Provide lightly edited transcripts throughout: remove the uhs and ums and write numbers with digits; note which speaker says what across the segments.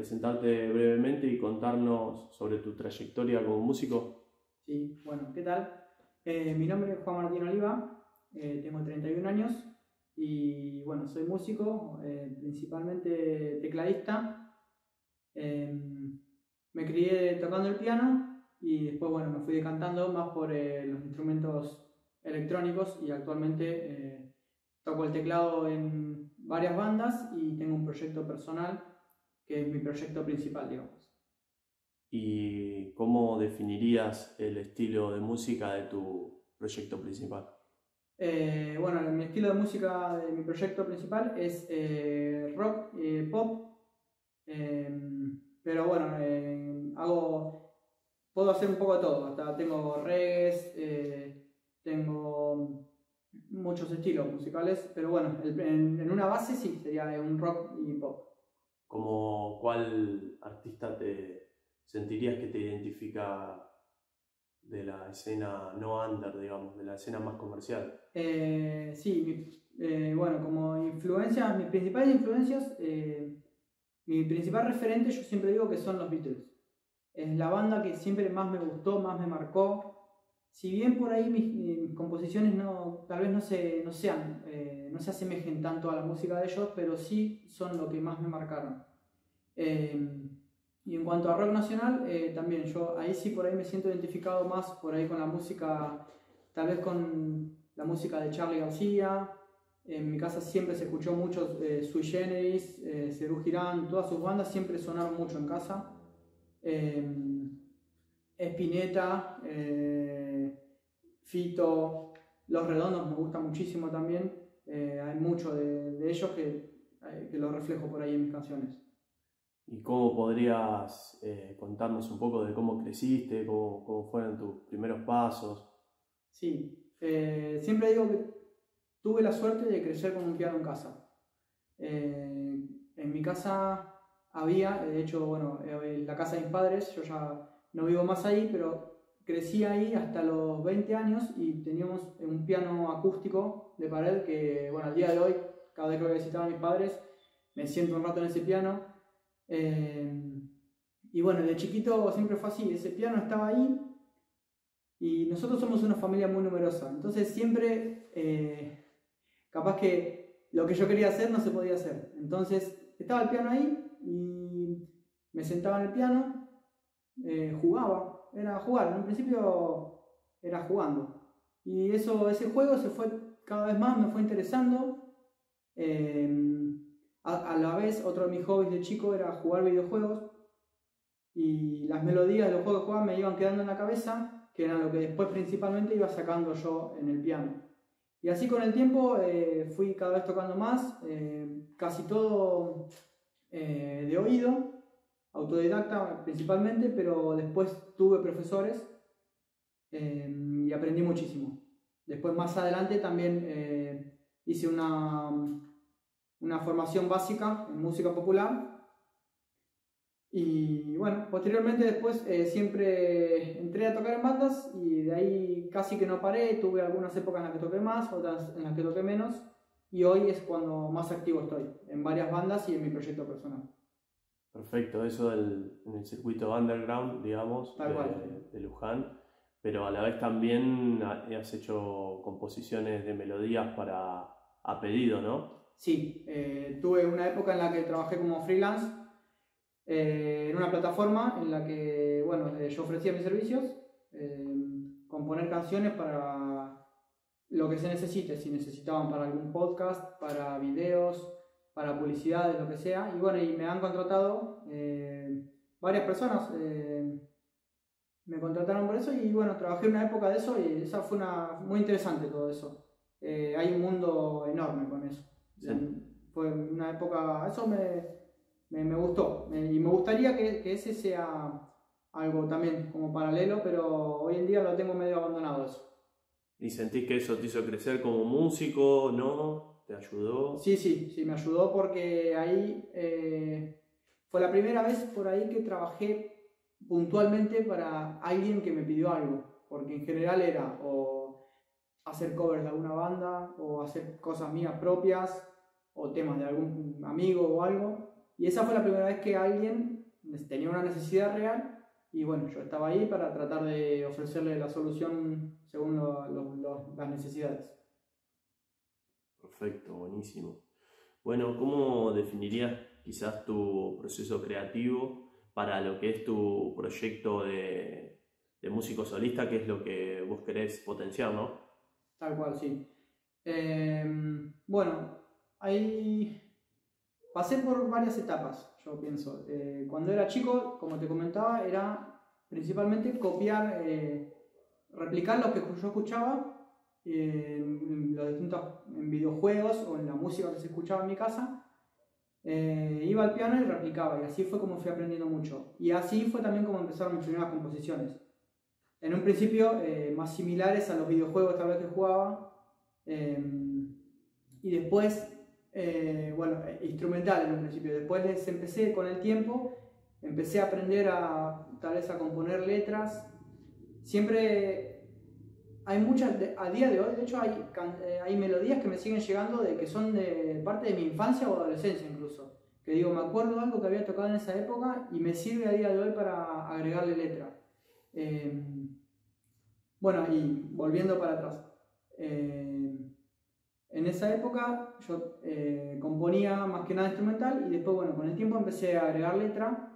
Speaker 1: presentarte brevemente y contarnos sobre tu trayectoria como músico?
Speaker 2: Sí, bueno, ¿qué tal? Mi nombre es Juan Martín Oliva, tengo 31 años y bueno, soy músico, principalmente tecladista. Me crié tocando el piano y después bueno, me fui decantando más por los instrumentos electrónicos y actualmente toco el teclado en varias bandas y tengo un proyecto personal que es mi proyecto principal, digamos.
Speaker 1: ¿Y cómo definirías el estilo de música de tu proyecto principal?
Speaker 2: Bueno, mi estilo de música de mi proyecto principal es rock, pop, eh, pero bueno, puedo hacer un poco de todo, hasta tengo reggae, tengo muchos estilos musicales, pero bueno, en una base sí, sería un rock y pop.
Speaker 1: ¿Cómo cuál artista te sentirías que te identifica de la escena no under, digamos, de la escena más comercial?
Speaker 2: Sí, bueno, como influencias, mis principales influencias, mi principal referente yo siempre digo que son los Beatles. Es la banda que siempre más me gustó, más me marcó. Si bien por ahí mis composiciones tal vez no se asemejen tanto a la música de ellos, pero sí son lo que más me marcaron. Y en cuanto a rock nacional, también yo ahí sí por ahí me siento identificado más por ahí con la música, tal vez con la música de Charly García. En mi casa siempre se escuchó mucho Sui Generis, Serú Girán, todas sus bandas siempre sonaron mucho en casa. Spinetta, Fito, Los Redondos me gusta muchísimo también. Hay mucho de ellos que lo reflejo por ahí en mis canciones.
Speaker 1: ¿Y cómo podrías contarnos un poco de cómo creciste, cómo fueron tus primeros pasos?
Speaker 2: Sí, siempre digo que tuve la suerte de crecer con un piano en casa. En mi casa había, de hecho, bueno, en la casa de mis padres, yo ya no vivo más ahí, pero crecí ahí hasta los 20 años y teníamos un piano acústico de pared que, bueno, al día de hoy, cada vez que voy a visitar a mis padres, me siento un rato en ese piano. Y bueno, de chiquito siempre fue así, ese piano estaba ahí y nosotros somos una familia muy numerosa, entonces siempre capaz que lo que yo quería hacer no se podía hacer. Entonces estaba el piano ahí y me sentaba en el piano, jugaba, era jugar, en un principio era jugando. Y ese juego se fue cada vez más, me fue interesando. A la vez, otro de mis hobbies de chico era jugar videojuegos y las melodías de los juegos que jugaba me iban quedando en la cabeza, que eran lo que después principalmente iba sacando yo en el piano. Y así con el tiempo fui cada vez tocando más, casi todo de oído, autodidacta principalmente, pero después tuve profesores y aprendí muchísimo. Después más adelante también hice una formación básica en música popular y bueno, posteriormente después siempre entré a tocar en bandas y de ahí casi que no paré, tuve algunas épocas en las que toqué más, otras en las que toqué menos y hoy es cuando más activo estoy, en varias bandas y en mi proyecto personal.
Speaker 1: Perfecto, eso en el circuito underground, digamos,
Speaker 2: Tal cual.
Speaker 1: de Luján, pero a la vez también has hecho composiciones de melodías a pedido, ¿no?
Speaker 2: Sí, tuve una época en la que trabajé como freelance en una plataforma en la que bueno, yo ofrecía mis servicios, componer canciones para lo que se necesite, si necesitaban para algún podcast, para videos, para publicidades, lo que sea. Y bueno, y me han contratado varias personas, me contrataron por eso y bueno, trabajé una época de eso y esa fue muy interesante todo eso. Hay un mundo enorme con eso.
Speaker 1: Sí.
Speaker 2: Fue una época, eso me gustó y me gustaría que ese sea algo también como paralelo, pero hoy en día lo tengo medio abandonado eso.
Speaker 1: ¿Y sentís que eso te hizo crecer como músico? ¿No? ¿Te ayudó?
Speaker 2: Sí, me ayudó porque ahí fue la primera vez por ahí que trabajé puntualmente para alguien que me pidió algo, porque en general era o hacer covers de alguna banda o hacer cosas mías propias o temas de algún amigo o algo. Y esa fue la primera vez que alguien tenía una necesidad real y bueno, yo estaba ahí para tratar de ofrecerle la solución según las necesidades.
Speaker 1: Perfecto, buenísimo. Bueno, ¿cómo definirías quizás tu proceso creativo para lo que es tu proyecto de músico solista, que es lo que vos querés potenciar, ¿no?
Speaker 2: Tal cual, sí. Bueno, ahí pasé por varias etapas, yo pienso. Cuando era chico, como te comentaba, era principalmente copiar, replicar lo que yo escuchaba en videojuegos o en la música que se escuchaba en mi casa. Iba al piano y replicaba, y así fue como fui aprendiendo mucho. Y así fue también como empezaron mis primeras composiciones. En un principio más similares a los videojuegos tal vez que jugaba, y después, bueno, instrumental en un principio. Después empecé con el tiempo, empecé a aprender tal vez a componer letras. Siempre hay muchas, a día de hoy, de hecho hay melodías que me siguen llegando que son de parte de mi infancia o adolescencia incluso. Que digo, me acuerdo de algo que había tocado en esa época y me sirve a día de hoy para agregarle letra. Bueno, y volviendo para atrás. En esa época yo componía más que nada instrumental y después, bueno, con el tiempo empecé a agregar letra.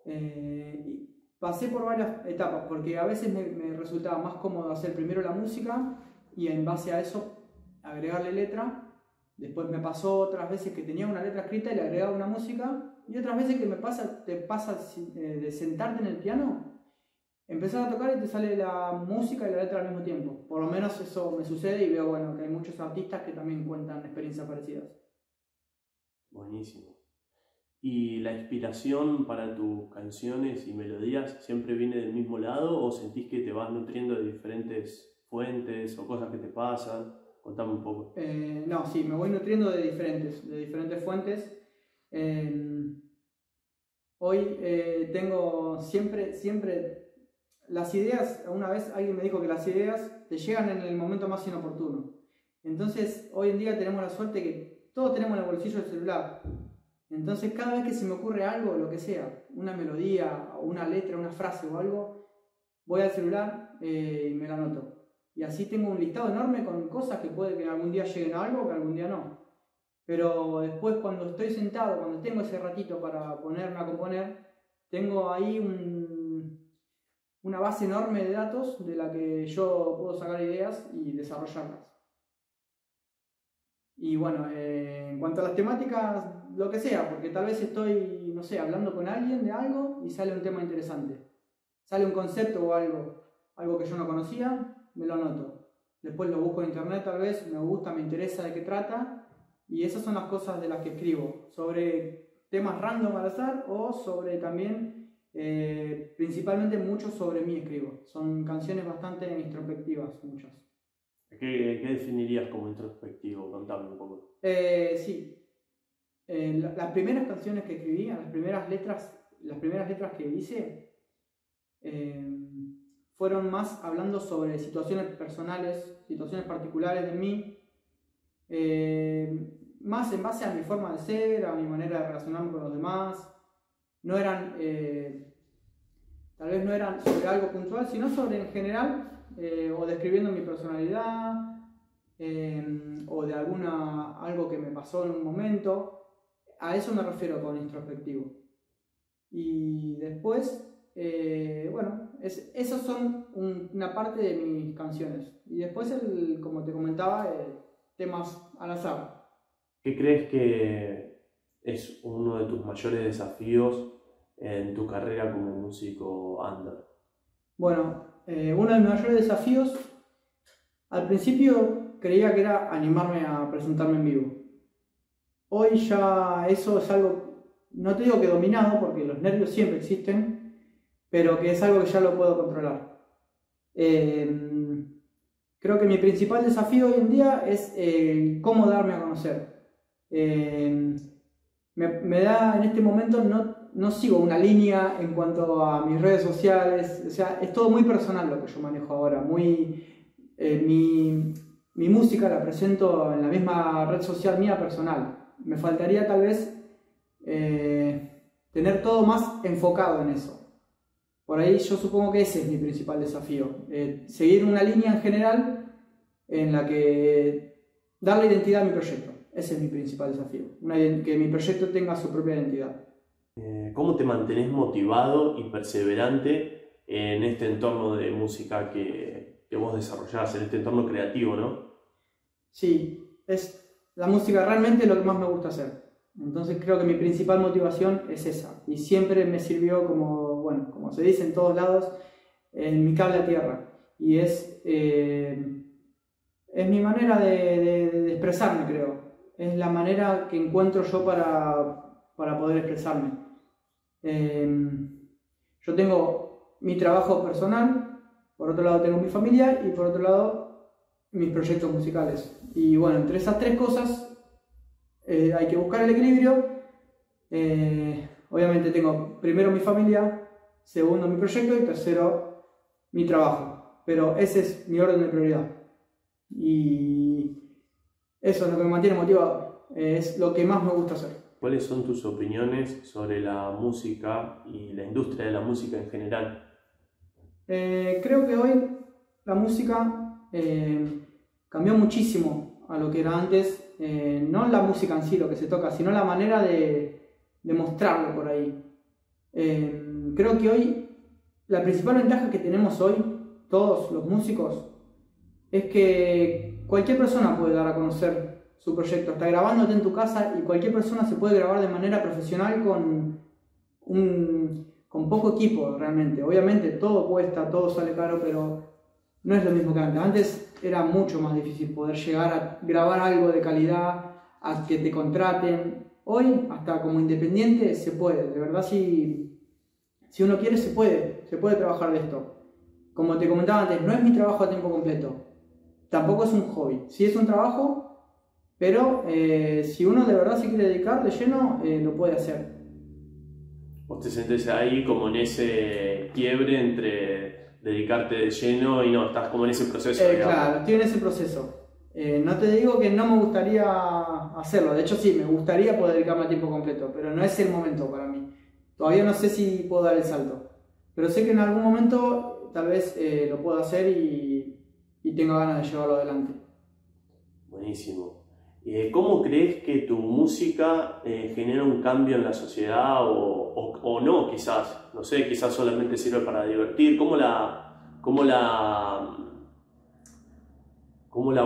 Speaker 2: Y pasé por varias etapas porque a veces me resultaba más cómodo hacer primero la música y en base a eso agregarle letra. Después me pasó otras veces que tenía una letra escrita y le agregaba una música, y otras veces que te pasa de sentarte en el piano, empezar a tocar y te sale la música y la letra al mismo tiempo. Por lo menos eso me sucede y veo, bueno, que hay muchos artistas que también cuentan experiencias parecidas.
Speaker 1: Buenísimo. ¿Y la inspiración para tus canciones y melodías siempre viene del mismo lado o sentís que te vas nutriendo de diferentes fuentes o cosas que te pasan? Contame un poco.
Speaker 2: No, sí, me voy nutriendo de diferentes fuentes. Hoy tengo siempre las ideas. Una vez alguien me dijo que las ideas te llegan en el momento más inoportuno. Entonces, hoy en día tenemos la suerte que todos tenemos en el bolsillo el celular. Entonces, cada vez que se me ocurre algo, lo que sea, una melodía, o una letra, una frase o algo, voy al celular y me la anoto. Y así tengo un listado enorme con cosas que puede que algún día lleguen a algo o que algún día no. Pero después, cuando estoy sentado, cuando tengo ese ratito para ponerme a componer, tengo ahí una base enorme de datos de la que yo puedo sacar ideas y desarrollarlas. Y bueno, en cuanto a las temáticas, lo que sea, porque tal vez estoy, no sé, hablando con alguien de algo y sale un tema interesante. Sale un concepto o algo que yo no conocía, me lo anoto. Después lo busco en internet tal vez, me gusta, me interesa de qué trata, y esas son las cosas de las que escribo, sobre temas random al azar o sobre también, principalmente mucho sobre mí escribo. Son canciones bastante introspectivas, muchas.
Speaker 1: ¿Qué definirías como introspectivo? Contame un poco.
Speaker 2: Sí. Las primeras canciones que escribí, las primeras letras que hice, fueron más hablando sobre situaciones personales, situaciones particulares de mí, más en base a mi forma de ser, a mi manera de relacionarme con los demás. No eran, tal vez no eran sobre algo puntual, sino sobre en general, o describiendo mi personalidad, o de algo que me pasó en un momento. A eso me refiero con introspectivo. Y después, bueno, esos son una parte de mis canciones. Y después, como te comentaba, temas al azar.
Speaker 1: ¿Qué crees que es uno de tus mayores desafíos en tu carrera como músico under?
Speaker 2: Bueno, uno de mis mayores desafíos, al principio creía que era animarme a presentarme en vivo. Hoy ya eso es algo, no te digo que dominado, porque los nervios siempre existen, pero que es algo que ya lo puedo controlar. Creo que mi principal desafío hoy en día es cómo darme a conocer. Me da en este momento, no sigo una línea en cuanto a mis redes sociales, o sea, es todo muy personal lo que yo manejo ahora. Mi música la presento en la misma red social mía personal. Me faltaría tal vez tener todo más enfocado en eso. Por ahí yo supongo que ese es mi principal desafío, seguir una línea en general en la que darle identidad a mi proyecto. Ese es mi principal desafío, que mi proyecto tenga su propia identidad.
Speaker 1: ¿Cómo te mantenés motivado y perseverante en este entorno de música que vos desarrollás, en este entorno creativo, ¿no?
Speaker 2: Sí, la música realmente es lo que más me gusta hacer. Entonces creo que mi principal motivación es esa. Y siempre me sirvió como, bueno, como se dice en todos lados, en mi cable a tierra. Y es mi manera de expresarme, creo. Es la manera que encuentro yo para poder expresarme. Yo tengo mi trabajo personal, por otro lado tengo mi familia y por otro lado mis proyectos musicales. Y bueno, entre esas tres cosas hay que buscar el equilibrio. Obviamente tengo primero mi familia, segundo mi proyecto y tercero mi trabajo. Pero ese es mi orden de prioridad. Y eso es lo que me mantiene motivado. Es lo que más me gusta hacer.
Speaker 1: ¿Cuáles son tus opiniones sobre la música y la industria de la música en general?
Speaker 2: Creo que hoy la música cambió muchísimo a lo que era antes. No la música en sí, lo que se toca, sino la manera de mostrarlo por ahí. Creo que hoy la principal ventaja que tenemos hoy, todos los músicos, es que cualquier persona puede dar a conocer su proyecto. Está grabándote en tu casa y cualquier persona se puede grabar de manera profesional con poco equipo realmente. Obviamente todo cuesta, todo sale caro, pero no es lo mismo que antes. Antes era mucho más difícil poder llegar a grabar algo de calidad, a que te contraten. Hoy, hasta como independiente, se puede. De verdad, si uno quiere, se puede trabajar de esto. Como te comentaba antes, no es mi trabajo a tiempo completo. Tampoco es un hobby. Sí es un trabajo, pero si uno de verdad se quiere dedicar de lleno, lo puede hacer.
Speaker 1: ¿Vos te sentís ahí como en ese quiebre entre dedicarte de lleno y no, estás como en ese proceso?
Speaker 2: Claro, estoy en ese proceso. No te digo que no me gustaría hacerlo, de hecho sí, me gustaría poder dedicarme a tiempo completo, pero no es el momento para mí. Todavía no sé si puedo dar el salto, pero sé que en algún momento tal vez lo puedo hacer y tengo ganas de llevarlo adelante.
Speaker 1: Buenísimo. ¿Cómo crees que tu música genera un cambio en la sociedad o no, quizás? No sé, quizás solamente sirve para divertir. ¿Cómo la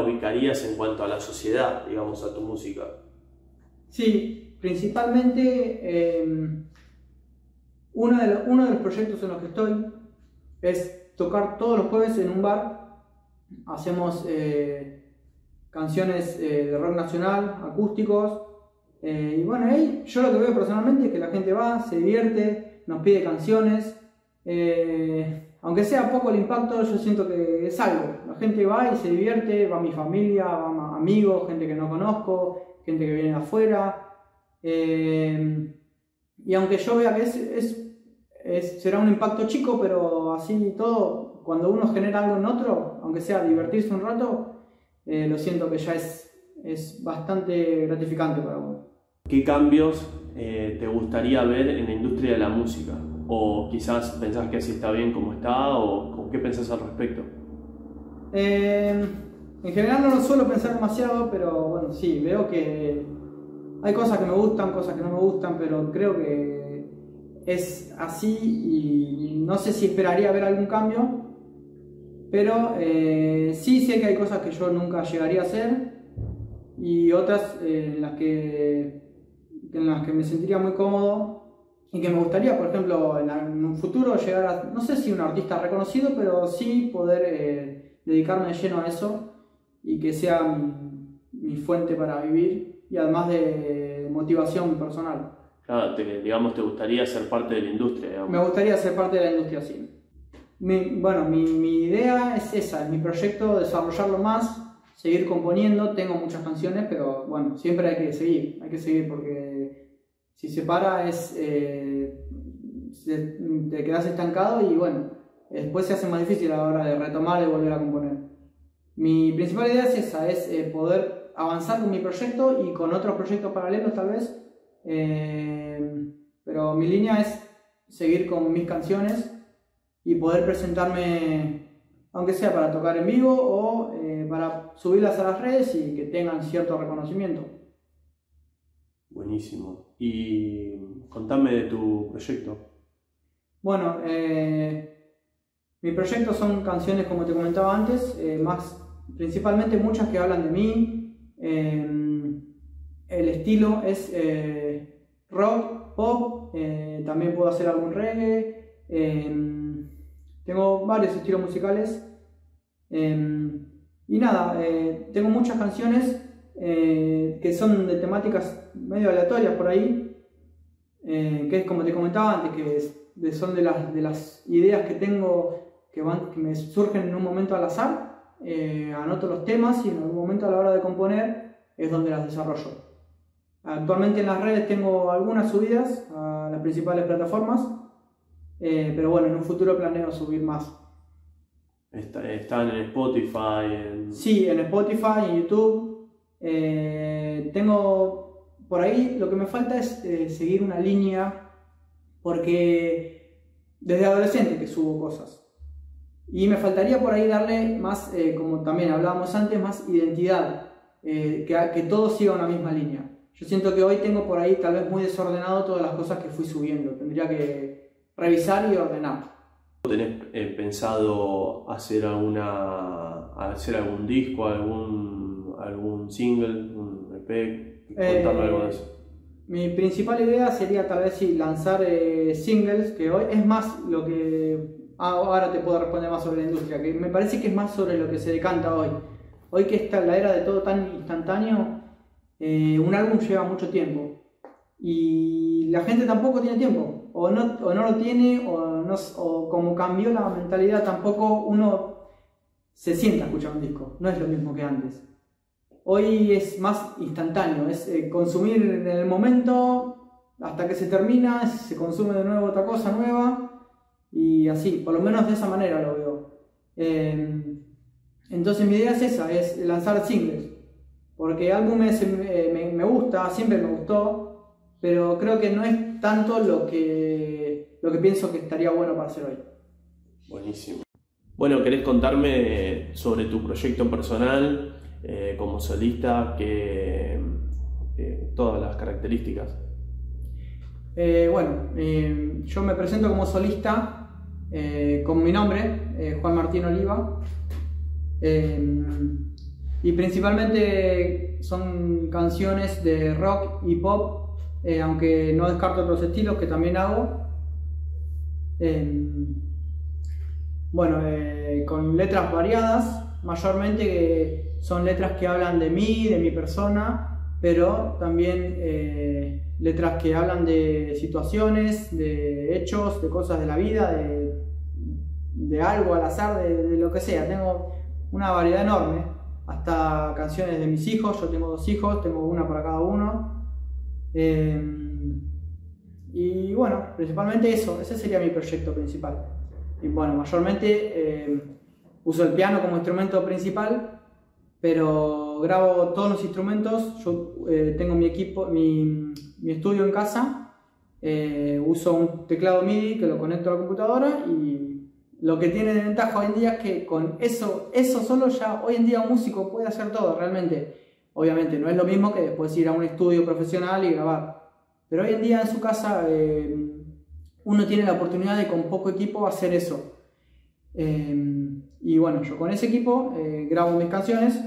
Speaker 1: ubicarías en cuanto a la sociedad, digamos, a tu música?
Speaker 2: Sí, principalmente uno de los proyectos en los que estoy es tocar todos los jueves en un bar. Hacemos canciones de rock nacional, acústicos. Y bueno, ahí yo lo que veo personalmente es que la gente va, se divierte, nos pide canciones. Aunque sea poco el impacto, yo siento que es algo. La gente va y se divierte, va mi familia, va amigos, gente que no conozco, gente que viene de afuera. Y aunque yo vea que será un impacto chico, pero así todo, cuando uno genera algo en otro, aunque sea divertirse un rato, lo siento que ya es bastante gratificante para uno.
Speaker 1: ¿Qué cambios te gustaría ver en la industria de la música? ¿O quizás pensás que así está bien como está? ¿O qué pensás al respecto?
Speaker 2: En general no lo suelo pensar demasiado, pero bueno, sí, veo que hay cosas que me gustan, cosas que no me gustan, pero creo que es así y no sé si esperaría ver algún cambio, pero sí sé que hay cosas que yo nunca llegaría a hacer y otras en las que me sentiría muy cómodo y que me gustaría, por ejemplo, en un futuro llegar a, no sé si un artista reconocido, pero sí poder dedicarme de lleno a eso y que sea mi fuente para vivir y además de motivación personal.
Speaker 1: Claro, digamos, te gustaría ser parte de la industria, digamos.
Speaker 2: Me gustaría ser parte de la industria, sí. Mi idea es esa, mi proyecto, desarrollarlo más, seguir componiendo. Tengo muchas canciones, pero bueno, siempre hay que seguir porque si se para te quedas estancado y bueno, después se hace más difícil a la hora de retomar y volver a componer. Mi principal idea es esa, es poder avanzar con mi proyecto y con otros proyectos paralelos tal vez, Pero mi línea es seguir con mis canciones y poder presentarme, aunque sea para tocar en vivo o para subirlas a las redes y que tengan cierto reconocimiento.
Speaker 1: Buenísimo. Y contame de tu proyecto.
Speaker 2: Bueno, mi proyecto son canciones, como te comentaba antes, principalmente muchas que hablan de mí. El estilo es rock, pop, también puedo hacer algún reggae. Tengo varios estilos musicales. Y nada, tengo muchas canciones que son de temáticas medio aleatorias por ahí, que es como te comentaba antes, que son de las ideas que tengo que me surgen en un momento al azar. Anoto los temas y en algún momento a la hora de componer es donde las desarrollo. Actualmente en las redes tengo algunas subidas a las principales plataformas, pero bueno, en un futuro planeo subir más.
Speaker 1: ¿Están en Spotify?
Speaker 2: Sí, en Spotify, en YouTube. Tengo por ahí, lo que me falta es seguir una línea, porque desde adolescente que subo cosas. Y me faltaría por ahí darle más, como también hablábamos antes, más identidad, que todo siga una misma línea. Yo siento que hoy tengo por ahí tal vez muy desordenado todas las cosas que fui subiendo. Tendría que revisar y ordenar.
Speaker 1: ¿Tenés pensado hacer algún disco, algún single, un EP? Contame algo de eso.
Speaker 2: Mi principal idea sería tal vez sí, lanzar singles, que hoy es más lo que... ahora te puedo responder más sobre la industria, que me parece que es más sobre lo que se decanta hoy. Hoy que está la era de todo tan instantáneo, un álbum lleva mucho tiempo. Y la gente tampoco tiene tiempo, o no lo tiene, o como cambió la mentalidad, tampoco uno se sienta a escuchar un disco, no es lo mismo que antes. Hoy es más instantáneo, es consumir en el momento hasta que se termina, se consume de nuevo otra cosa nueva, y así, por lo menos de esa manera lo veo. Entonces mi idea es esa, es lanzar singles, porque álbumes me gusta, siempre me gustó, pero creo que no es tanto lo que pienso que estaría bueno para hacer hoy.
Speaker 1: Buenísimo. Bueno, ¿querés contarme sobre tu proyecto personal como solista, todas las características?
Speaker 2: Yo me presento como solista con mi nombre, Juan Martín Oliva, y principalmente son canciones de rock y pop. Aunque no descarto otros estilos que también hago. Con letras variadas, mayormente que son letras que hablan de mí, de mi persona, pero también letras que hablan de situaciones, de hechos, de cosas de la vida, de algo al azar, de lo que sea. Tengo una variedad enorme, hasta canciones de mis hijos. Yo tengo 2 hijos, tengo una para cada uno. Y bueno, principalmente ese sería mi proyecto principal. Y bueno, mayormente uso el piano como instrumento principal, pero grabo todos los instrumentos. Yo tengo mi equipo, mi estudio en casa, uso un teclado MIDI que lo conecto a la computadora, y lo que tiene de ventaja hoy en día es que con eso solo ya hoy en día un músico puede hacer todo realmente. Obviamente no es lo mismo que después ir a un estudio profesional y grabar, pero hoy en día en su casa uno tiene la oportunidad de con poco equipo hacer eso. Y bueno, yo con ese equipo grabo mis canciones,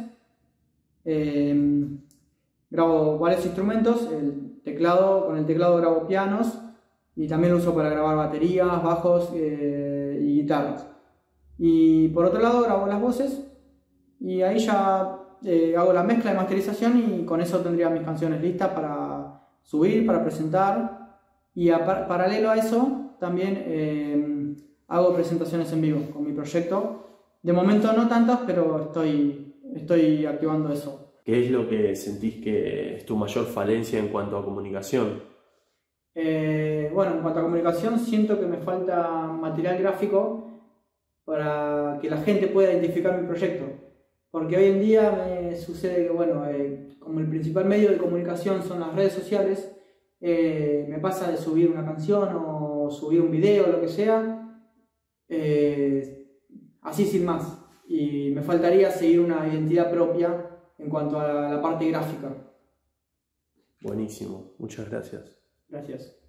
Speaker 2: grabo varios instrumentos, con el teclado grabo pianos, y también lo uso para grabar baterías, bajos y guitarras. Y por otro lado grabo las voces, y ahí ya hago la mezcla de masterización, y con eso tendría mis canciones listas para subir, para presentar. Y paralelo a eso también hago presentaciones en vivo con mi proyecto. De momento no tantas, pero estoy activando eso.
Speaker 1: ¿Qué es lo que sentís que es tu mayor falencia en cuanto a comunicación?
Speaker 2: En cuanto a comunicación, siento que me falta material gráfico para que la gente pueda identificar mi proyecto. Porque hoy en día me sucede que, como el principal medio de comunicación son las redes sociales, me pasa de subir una canción o subir un video, lo que sea, así sin más. Y me faltaría seguir una identidad propia en cuanto a la parte gráfica.
Speaker 1: Buenísimo, muchas gracias.
Speaker 2: Gracias.